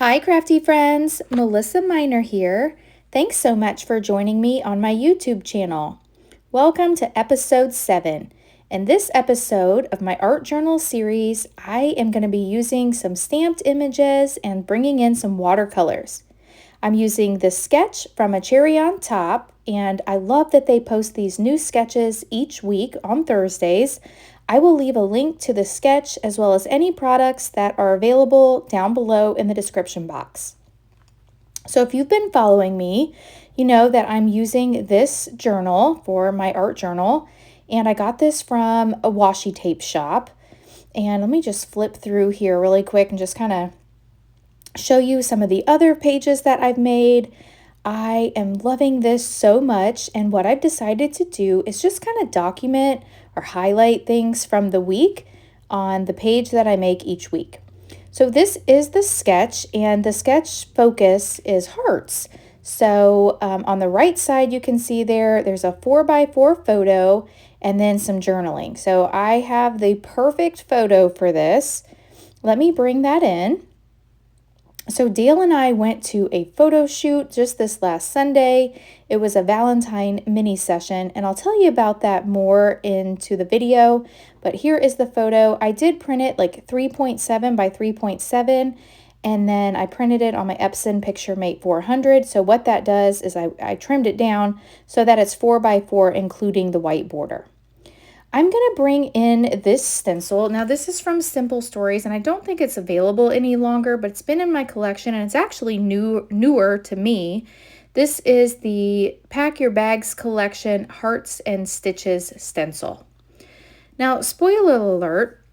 Hi, crafty friends. Melissa Minor here. Thanks so much for joining me on my YouTube channel. Welcome to episode 7. In this episode of my art journal series, I am going to be using some stamped images and bringing in some watercolors. I'm using this sketch from A Cherry on Top, and I love that they post these new sketches each week on Thursdays. I will leave a link to the sketch as well as any products that are available down below in the description box. So if you've been following me, you know that I'm using this journal for my art journal, and I got this from a washi tape shop. And let me just flip through here really quick and just kind of show you some of the other pages that I've made. I am loving this so much, and what I've decided to do is just kind of document or highlight things from the week on the page that I make each week. So this is the sketch, and the sketch focus is hearts. So on the right side, you can see there's a 4x4 photo and then some journaling. So I have the perfect photo for this. Let me bring that in. So Dale and I went to a photo shoot just this last Sunday. It was a Valentine mini session, and I'll tell you about that more into the video. But here is the photo. I did print it like 3.7 by 3.7, and then I printed it on my Epson PictureMate 400. So what that does is I trimmed it down so that it's 4x4, including the white border. I'm going to bring in this stencil. Now this is from Simple Stories, and I don't think it's available any longer, but it's been in my collection, and it's actually newer to me. This is the Pack Your Bags Collection Hearts and Stitches stencil. Now, spoiler alert,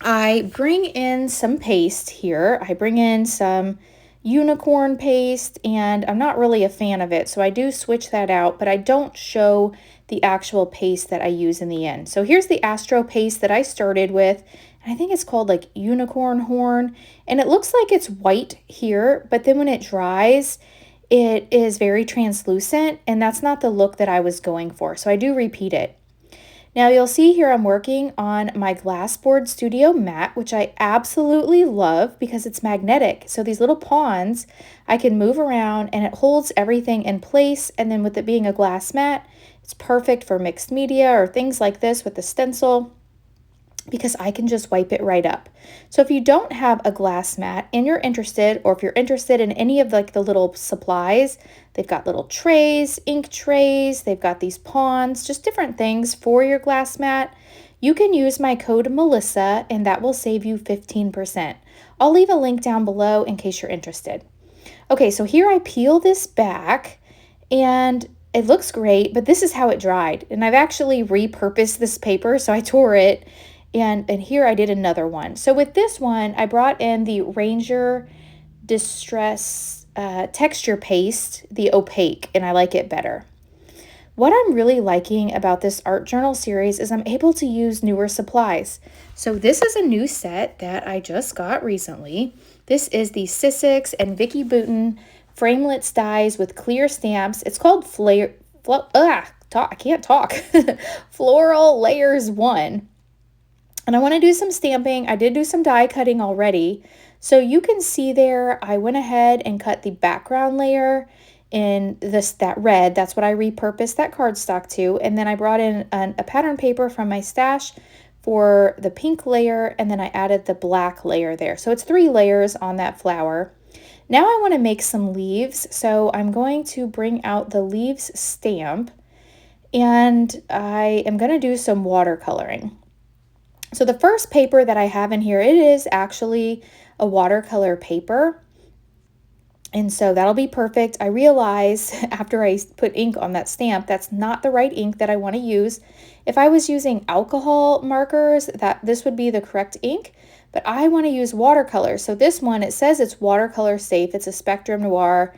I bring in some paste here. I bring in some unicorn paste, and I'm not really a fan of it, so I do switch that out, but I don't show the actual paste that I use in the end. So here's the Astro paste that I started with, and I think it's called like Unicorn Horn, and it looks like it's white here, but then when it dries, it is very translucent, and that's not the look that I was going for, so I do repeat it. Now you'll see here I'm working on my Glassboard Studio mat, which I absolutely love because it's magnetic. So these little pawns I can move around and it holds everything in place. And then with it being a glass mat, it's perfect for mixed media or things like this with the stencil, because I can just wipe it right up. So if you don't have a glass mat and you're interested, or if you're interested in any of like the little supplies, they've got little trays, ink trays, they've got these pawns, just different things for your glass mat. You can use my code Melissa, and that will save you 15%. I'll leave a link down below in case you're interested. Okay, so here I peel this back, and it looks great, but this is how it dried. And I've actually repurposed this paper, so I tore it. And here I did another one. So with this one, I brought in the Ranger Distress texture paste, the opaque, and I like it better. What I'm really liking about this art journal series is I'm able to use newer supplies. So this is a new set that I just got recently. This is the Sissix and Vicky Bouton Framelits dies with clear stamps. It's called I can't talk. Floral Layers 1. And I want to do some stamping. I did do some die cutting already. So you can see there, I went ahead and cut the background layer in that red. That's what I repurposed that cardstock to. And then I brought in a pattern paper from my stash for the pink layer. And then I added the black layer there. So it's 3 layers on that flower. Now I want to make some leaves. So I'm going to bring out the leaves stamp. And I am going to do some watercoloring. So the first paper that I have in here, it is actually a watercolor paper. And so that'll be perfect. I realize after I put ink on that stamp, that's not the right ink that I want to use. If I was using alcohol markers, this would be the correct ink, but I want to use watercolor. So this one, it says it's watercolor safe. It's a Spectrum Noir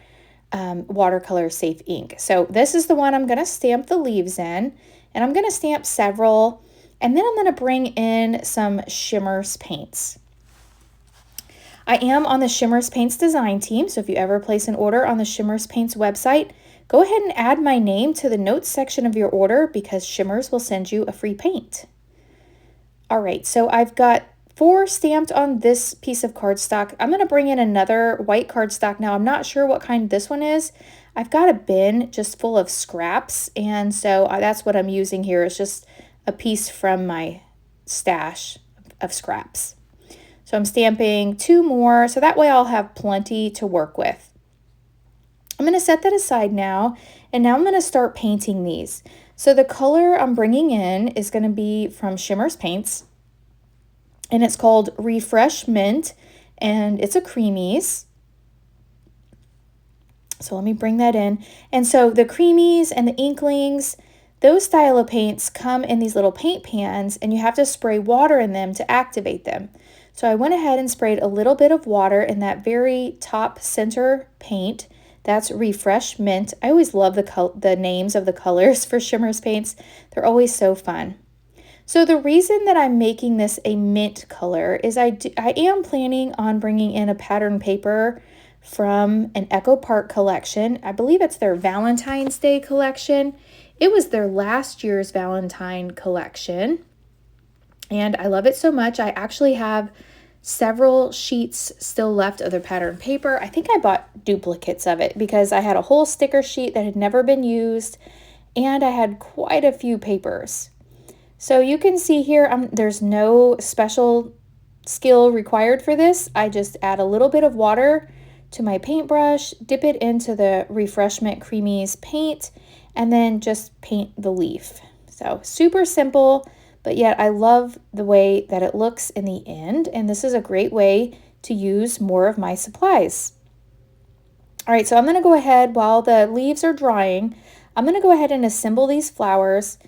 watercolor safe ink. So this is the one I'm going to stamp the leaves in, and I'm going to stamp several. And then I'm going to bring in some Shimmerz Paints. I am on the Shimmerz Paints design team, so if you ever place an order on the Shimmerz Paints website, go ahead and add my name to the notes section of your order, because Shimmerz will send you a free paint. All right, so I've got For stamped on this piece of cardstock, I'm going to bring in another white cardstock. Now, I'm not sure what kind this one is. I've got a bin just full of scraps, and so that's what I'm using here. Is just a piece from my stash of scraps. So I'm stamping 2 more, so that way I'll have plenty to work with. I'm going to set that aside now, and now I'm going to start painting these. So the color I'm bringing in is going to be from Shimmerz Paints, and it's called Refresh Mint, and it's a creamies. So let me bring that in. And so the creamies and the inklings, those style of paints come in these little paint pans, and you have to spray water in them to activate them. So I went ahead and sprayed a little bit of water in that very top center paint. That's Refresh Mint. I always love the names of the colors for Shimmerz Paints. They're always so fun. So the reason that I'm making this a mint color is I am planning on bringing in a pattern paper from an Echo Park collection. I believe it's their Valentine's Day collection. It was their last year's Valentine collection, and I love it so much. I actually have several sheets still left of their pattern paper. I think I bought duplicates of it because I had a whole sticker sheet that had never been used, and I had quite a few papers. So you can see here, there's no special skill required for this. I just add a little bit of water to my paintbrush, dip it into the Refreshment Creamies paint, and then just paint the leaf. So super simple, but yet I love the way that it looks in the end, and this is a great way to use more of my supplies. All right, so I'm going to go ahead, while the leaves are drying, I'm going to go ahead and assemble these flowers.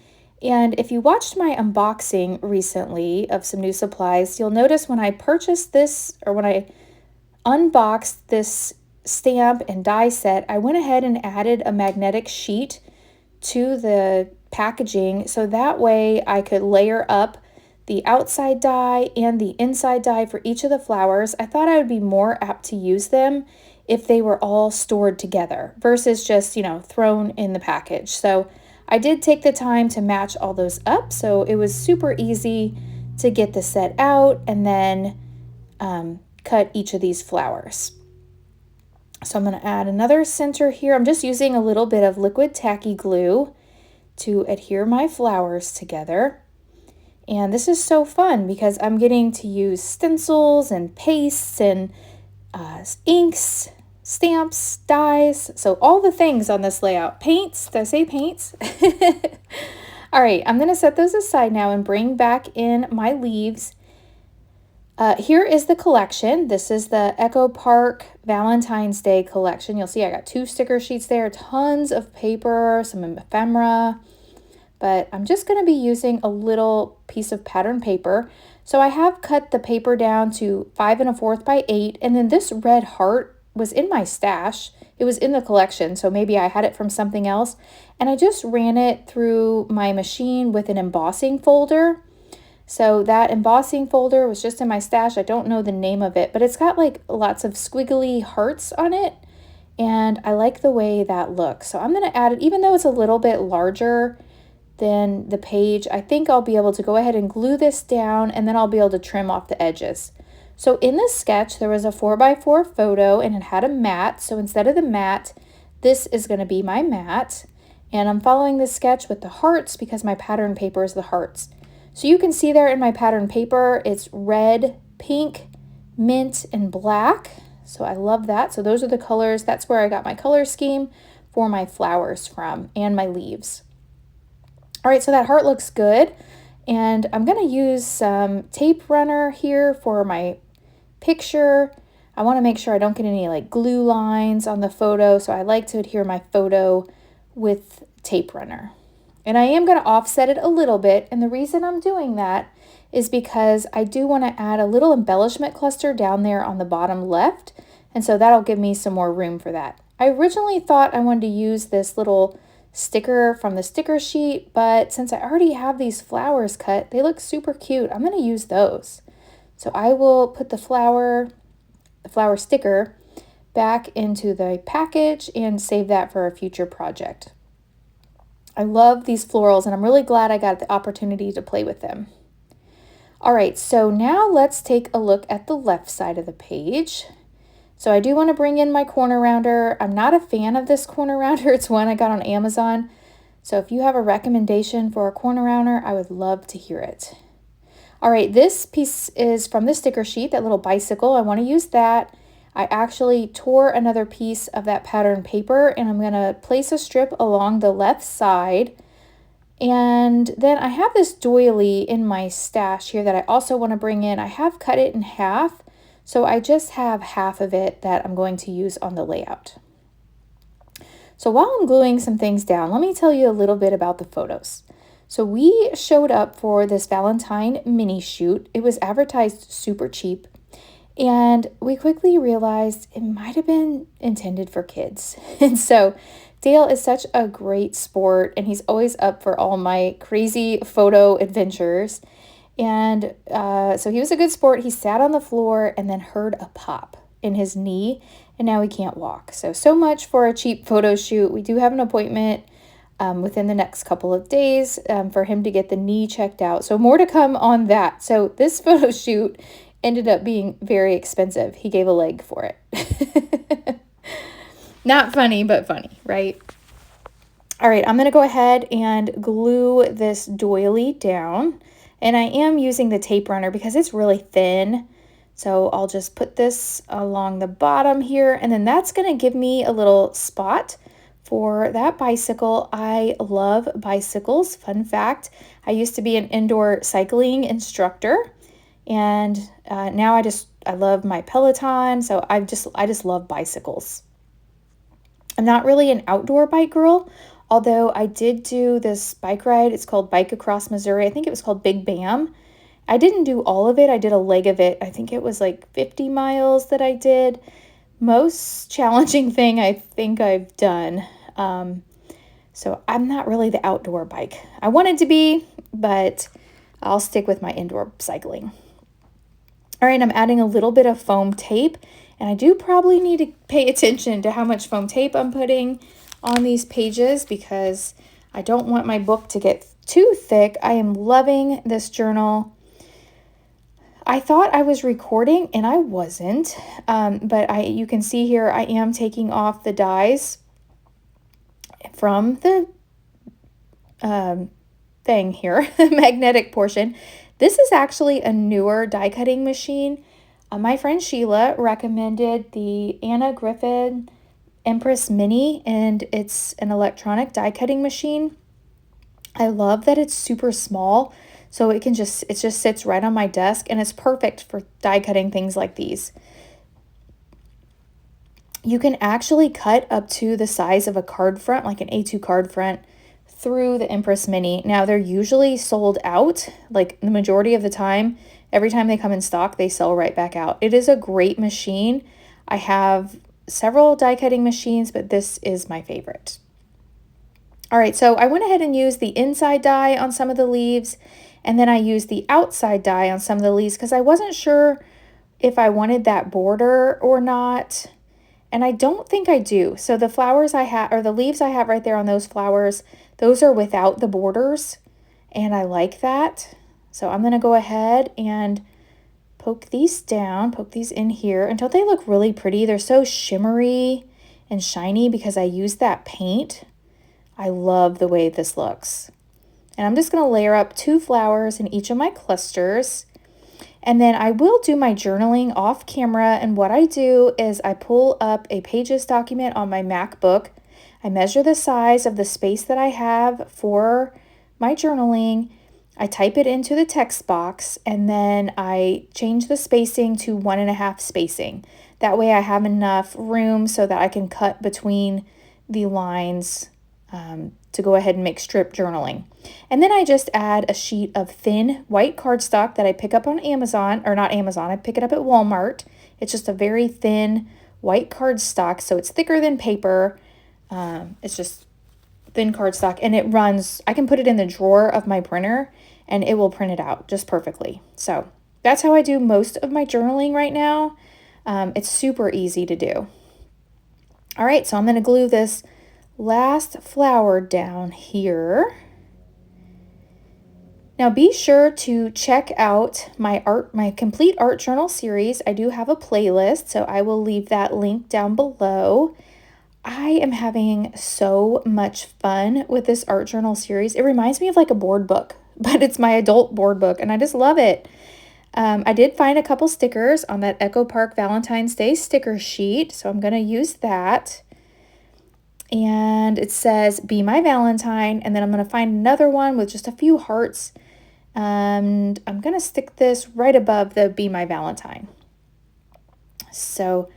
And if you watched my unboxing recently of some new supplies, you'll notice when I purchased this, or when I unboxed this stamp and die set, I went ahead and added a magnetic sheet to the packaging, so that way I could layer up the outside die and the inside die for each of the flowers. I thought I would be more apt to use them if they were all stored together versus just, thrown in the package. So I did take the time to match all those up, so it was super easy to get the set out and then cut each of these flowers. So I'm going to add another center here. I'm just using a little bit of liquid tacky glue to adhere my flowers together. And this is so fun because I'm getting to use stencils and pastes and inks, stamps, dies, so all the things on this layout. Paints, did I say paints? All right, I'm going to set those aside now and bring back in my leaves. Here is the collection. This is the Echo Park Valentine's Day collection. You'll see I got 2 sticker sheets there, tons of paper, some ephemera, but I'm just going to be using a little piece of pattern paper. So I have cut the paper down to 5 1/4 by 8, and then this red heart was in my stash. It was in the collection, so maybe I had it from something else, and I just ran it through my machine with an embossing folder. So that embossing folder was just in my stash. I don't know the name of it, but it's got like lots of squiggly hearts on it, and I like the way that looks. So I'm going to add it, even though it's a little bit larger than the page. I think I'll be able to go ahead and glue this down, and then I'll be able to trim off the edges. So in this sketch, there was a 4x4 photo, and it had a mat. So instead of the mat, this is going to be my mat. And I'm following this sketch with the hearts because my pattern paper is the hearts. So you can see there in my pattern paper, it's red, pink, mint, and black. So I love that. So those are the colors. That's where I got my color scheme for my flowers from, and my leaves. All right, so that heart looks good. And I'm going to use some tape runner here for my picture. I want to make sure I don't get any like glue lines on the photo, so I like to adhere my photo with tape runner. And I am going to offset it a little bit, and the reason I'm doing that is because I do want to add a little embellishment cluster down there on the bottom left, and so that'll give me some more room for that. I originally thought I wanted to use this little sticker from the sticker sheet, but since I already have these flowers cut, they look super cute. I'm going to use those. So I will put the flower sticker back into the package and save that for a future project. I love these florals, and I'm really glad I got the opportunity to play with them. All right, so now let's take a look at the left side of the page. So I do want to bring in my corner rounder. I'm not a fan of this corner rounder. It's one I got on Amazon. So if you have a recommendation for a corner rounder, I would love to hear it. All right, this piece is from the sticker sheet, that little bicycle. I want to use that. I actually tore another piece of that pattern paper, and I'm going to place a strip along the left side. And then I have this doily in my stash here that I also want to bring in. I have cut it in half, so I just have half of it that I'm going to use on the layout. So while I'm gluing some things down, let me tell you a little bit about the photos. So we showed up for this Valentine mini shoot. It was advertised super cheap, and we quickly realized it might have been intended for kids. And so Dale is such a great sport, and he's always up for all my crazy photo adventures. And so he was a good sport. He sat on the floor and then heard a pop in his knee, and now he can't walk. So much for a cheap photo shoot. We do have an appointment within the next couple of days for him to get the knee checked out. So more to come on that. So this photo shoot ended up being very expensive. He gave a leg for it. Not funny, but funny, right? All right, I'm going to go ahead and glue this doily down. And I am using the tape runner because it's really thin. So I'll just put this along the bottom here, and then that's going to give me a little spot for that bicycle. I love bicycles. Fun fact, I used to be an indoor cycling instructor, and now I love my Peloton. So I just love bicycles. I'm not really an outdoor bike girl, although I did do this bike ride. It's called Bike Across Missouri. I think it was called Big Bam. I didn't do all of it. I did a leg of it. I think it was like 50 miles that I did. Most challenging thing I think I've done. So I'm not really the outdoor bike. I wanted to be, but I'll stick with my indoor cycling. All right, I'm adding a little bit of foam tape, and I do probably need to pay attention to how much foam tape I'm putting on these pages because I don't want my book to get too thick. I am loving this journal. I thought I was recording and I wasn't, but you can see here I am taking off the dies from the thing here, the magnetic portion. This is actually a newer die cutting machine. My friend Sheila recommended the Anna Griffin Empress Mini, and it's an electronic die cutting machine. I love that it's super small, so it just sits right on my desk, and it's perfect for die cutting things like these. You can actually cut up to the size of a card front, like an A2 card front, through the Empress Mini. Now, they're usually sold out, like the majority of the time. Every time they come in stock, they sell right back out. It is a great machine. I have several die cutting machines, but this is my favorite. All right, so I went ahead and used the inside die on some of the leaves, and then I used the outside die on some of the leaves because I wasn't sure if I wanted that border or not. And I don't think I do. So the flowers I have, or the leaves I have right there on those flowers, those are without the borders, and I like that. So I'm going to go ahead and poke these down, poke these in here, and don't they look really pretty? They're so shimmery and shiny because I used that paint. I love the way this looks. And I'm just going to layer up 2 flowers in each of my clusters. And then I will do my journaling off camera, and what I do is I pull up a Pages document on my MacBook. I measure the size of the space that I have for my journaling. I type it into the text box, and then I change the spacing to 1.5 spacing. That way I have enough room so that I can cut between the lines to go ahead and make strip journaling. And then I just add a sheet of thin white cardstock that I pick up on Amazon, or not Amazon, I pick it up at Walmart. It's just a very thin white cardstock, so it's thicker than paper. It's just thin cardstock, and it runs, I can put it in the drawer of my printer and it will print it out just perfectly. So that's how I do most of my journaling right now. It's super easy to do. All right, so I'm going to glue this last flower down here. Now be sure to check out my complete art journal series. I do have a playlist, so I will leave that link down below. I am having so much fun with this art journal series. It reminds me of like a board book, but it's my adult board book, and I just love it. I did find a couple stickers on that Echo Park Valentine's Day sticker sheet, so I'm going to use that. And it says, "Be My Valentine," and then I'm going to find another one with just a few hearts, and I'm going to stick this right above the "Be My Valentine." So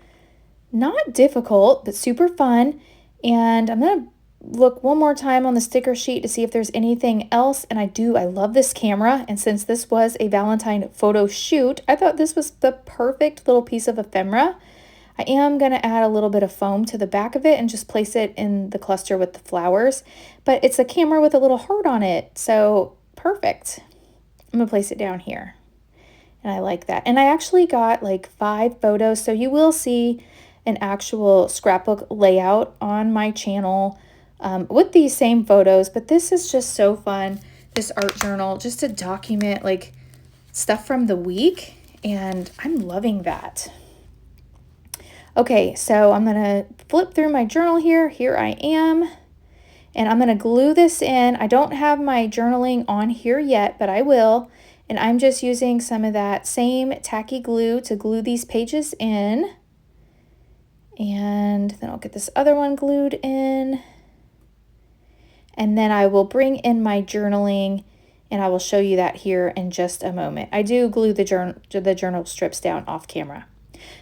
not difficult, but super fun. And I'm going to look one more time on the sticker sheet to see if there's anything else. And I love this camera. And since this was a Valentine photo shoot, I thought this was the perfect little piece of ephemera. I am going to add a little bit of foam to the back of it and just place it in the cluster with the flowers. But it's a camera with a little heart on it, so perfect. I'm going to place it down here. And I like that. And I actually got like 5 photos, so you will see an actual scrapbook layout on my channel with these same photos. But this is just so fun, this art journal, just to document like stuff from the week, and I'm loving that. Okay, so I'm gonna flip through my journal here. Here I am, and I'm gonna glue this in. I don't have my journaling on here yet, but I will. And I'm just using some of that same tacky glue to glue these pages in. And then I'll get this other one glued in. And then I will bring in my journaling, and I will show you that here in just a moment. I do glue the journal strips down off camera.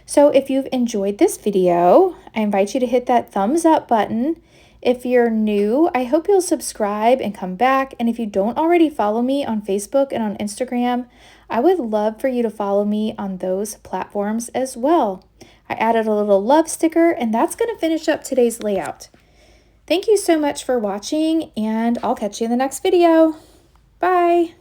So if you've enjoyed this video, I invite you to hit that thumbs up button. If you're new, I hope you'll subscribe and come back. And if you don't already follow me on Facebook and on Instagram, I would love for you to follow me on those platforms as well. I added a little love sticker, and that's going to finish up today's layout. Thank you so much for watching, and I'll catch you in the next video. Bye.